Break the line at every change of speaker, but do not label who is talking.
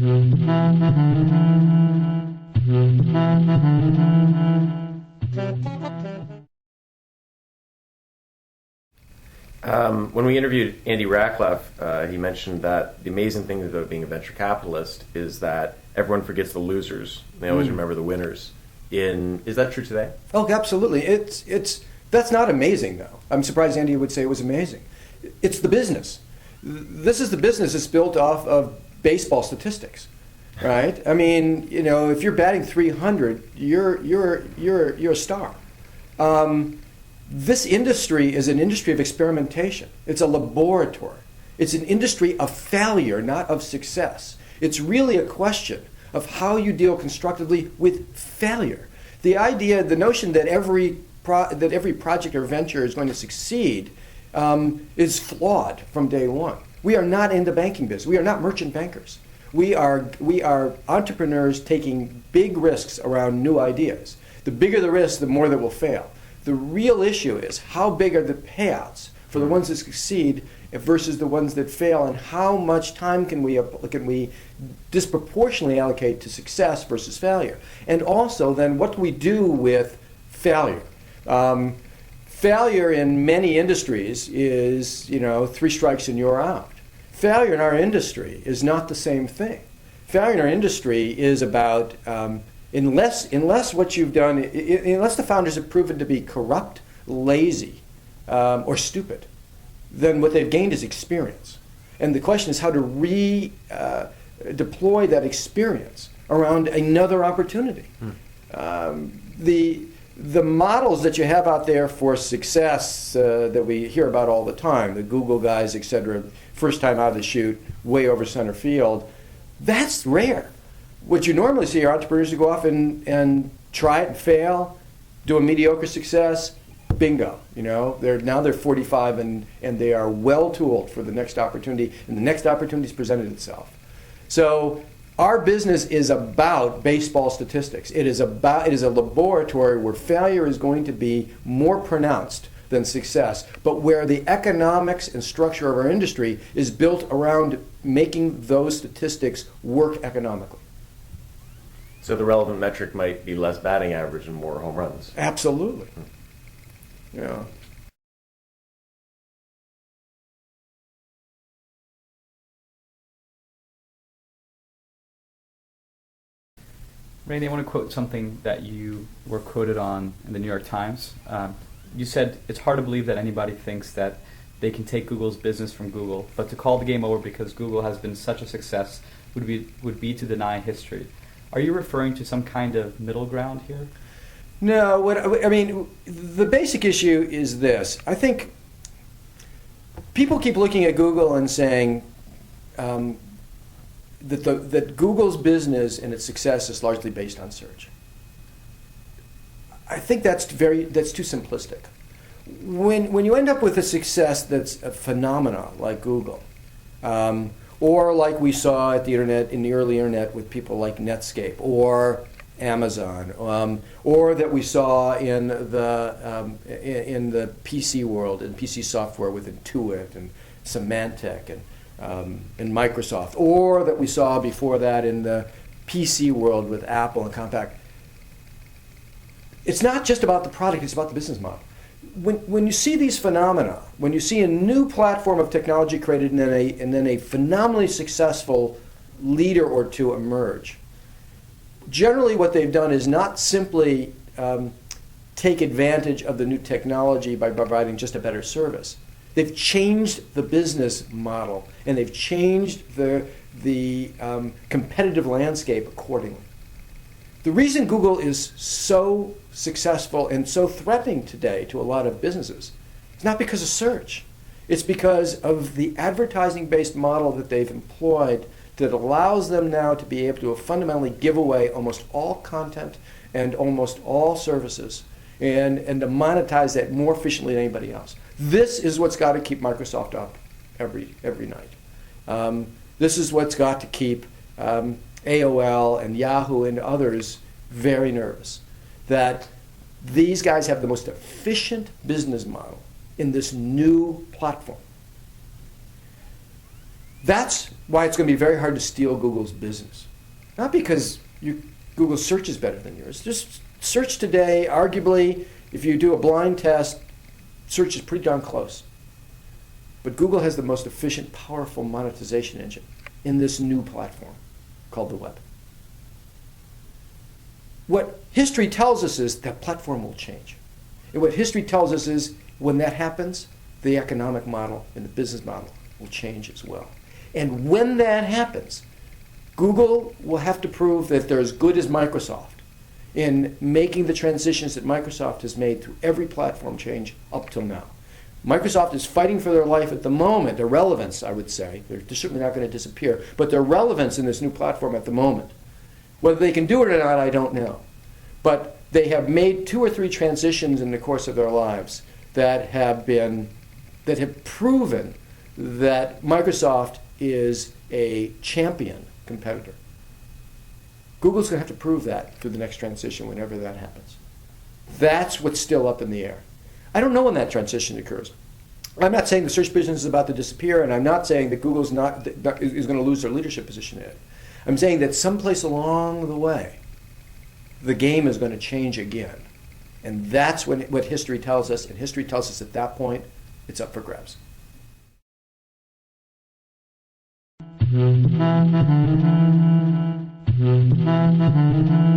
When we interviewed Andy Rachleff, he mentioned that the amazing thing about being a venture capitalist is that everyone forgets the losers. They always remember the winners. Is that true today?
Oh, absolutely. That's not amazing, though. I'm surprised Andy would say it was amazing. It's the business. This is the business that's built off of baseball statistics, right? I mean, if you're batting 300, you're a star. This industry is an industry of experimentation. It's a laboratory. It's an industry of failure, not of success. It's really a question of how you deal constructively with failure. The notion that every project or venture is going to succeed is flawed from day one. We are not in the banking business. We are not merchant bankers. We are entrepreneurs taking big risks around new ideas. The bigger the risk, the more that will fail. The real issue is how big are the payouts for the ones that succeed versus the ones that fail, and how much time can we disproportionately allocate to success versus failure? And also, then, what do we do with failure? Failure in many industries is, 3 strikes and you're out. Failure in our industry is not the same thing. Failure in our industry is about unless what you've done, unless the founders have proven to be corrupt, lazy, or stupid, then what they've gained is experience. And the question is how to deploy that experience around another opportunity. The models that you have out there for success that we hear about all the time, the Google guys, et cetera, first time out of the chute, way over center field, that's rare. What you normally see are entrepreneurs who go off and try it and fail, do a mediocre success, bingo. They're 45 and they are well tooled for the next opportunity, and the next opportunity has presented itself. So our business is about baseball statistics. It is a laboratory where failure is going to be more pronounced than success, but where the economics and structure of our industry is built around making those statistics work economically.
So the relevant metric might be less batting average and more home runs.
Absolutely. Yeah.
Randy, I want to quote something that you were quoted on in the New York Times. You said, "It's hard to believe that anybody thinks that they can take Google's business from Google, but to call the game over because Google has been such a success would be to deny history." Are you referring to some kind of middle ground here?
No, the basic issue is this. I think people keep looking at Google and saying that Google's business and its success is largely based on search. I think that's too simplistic. When you end up with a success that's a phenomenon like Google, or like we saw at the internet, in the early internet, with people like Netscape or Amazon, or that we saw in the PC world, in PC software with Intuit and Symantec and Microsoft, or that we saw before that in the PC world with Apple and Compaq. It's not just about the product, it's about the business model. When you see these phenomena, when you see a new platform of technology created and then a phenomenally successful leader or two emerge, generally what they've done is not simply take advantage of the new technology by providing just a better service. They've changed the business model, and they've changed the competitive landscape accordingly. The reason Google is so successful and so threatening today to a lot of businesses is not because of search. It's because of the advertising-based model that they've employed that allows them now to be able to fundamentally give away almost all content and almost all services and to monetize that more efficiently than anybody else. This is what's got to keep Microsoft up every night. This is what's got to keep AOL and Yahoo and others very nervous, that these guys have the most efficient business model in this new platform. That's why it's going to be very hard to steal Google's business. Not because Google's search is better than yours. Just search today, arguably, if you do a blind test, search is pretty darn close. But Google has the most efficient, powerful monetization engine in this new platform called the web. What history tells us is that platform will change. And what history tells us is when that happens, the economic model and the business model will change as well. And when that happens, Google will have to prove that they're as good as Microsoft in making the transitions that Microsoft has made through every platform change up till now. Microsoft is fighting for their life at the moment, their relevance, I would say. They're certainly not going to disappear, but their relevance in this new platform at the moment. Whether they can do it or not, I don't know. But they have made 2 or 3 transitions in the course of their lives that have proven that Microsoft is a champion competitor. Google's going to have to prove that through the next transition whenever that happens. That's what's still up in the air. I don't know when that transition occurs. I'm not saying the search business is about to disappear, and I'm not saying that Google's is going to lose their leadership position in it. I'm saying that someplace along the way, the game is going to change again. And that's what history tells us, and history tells us at that point, it's up for grabs.
Thank you.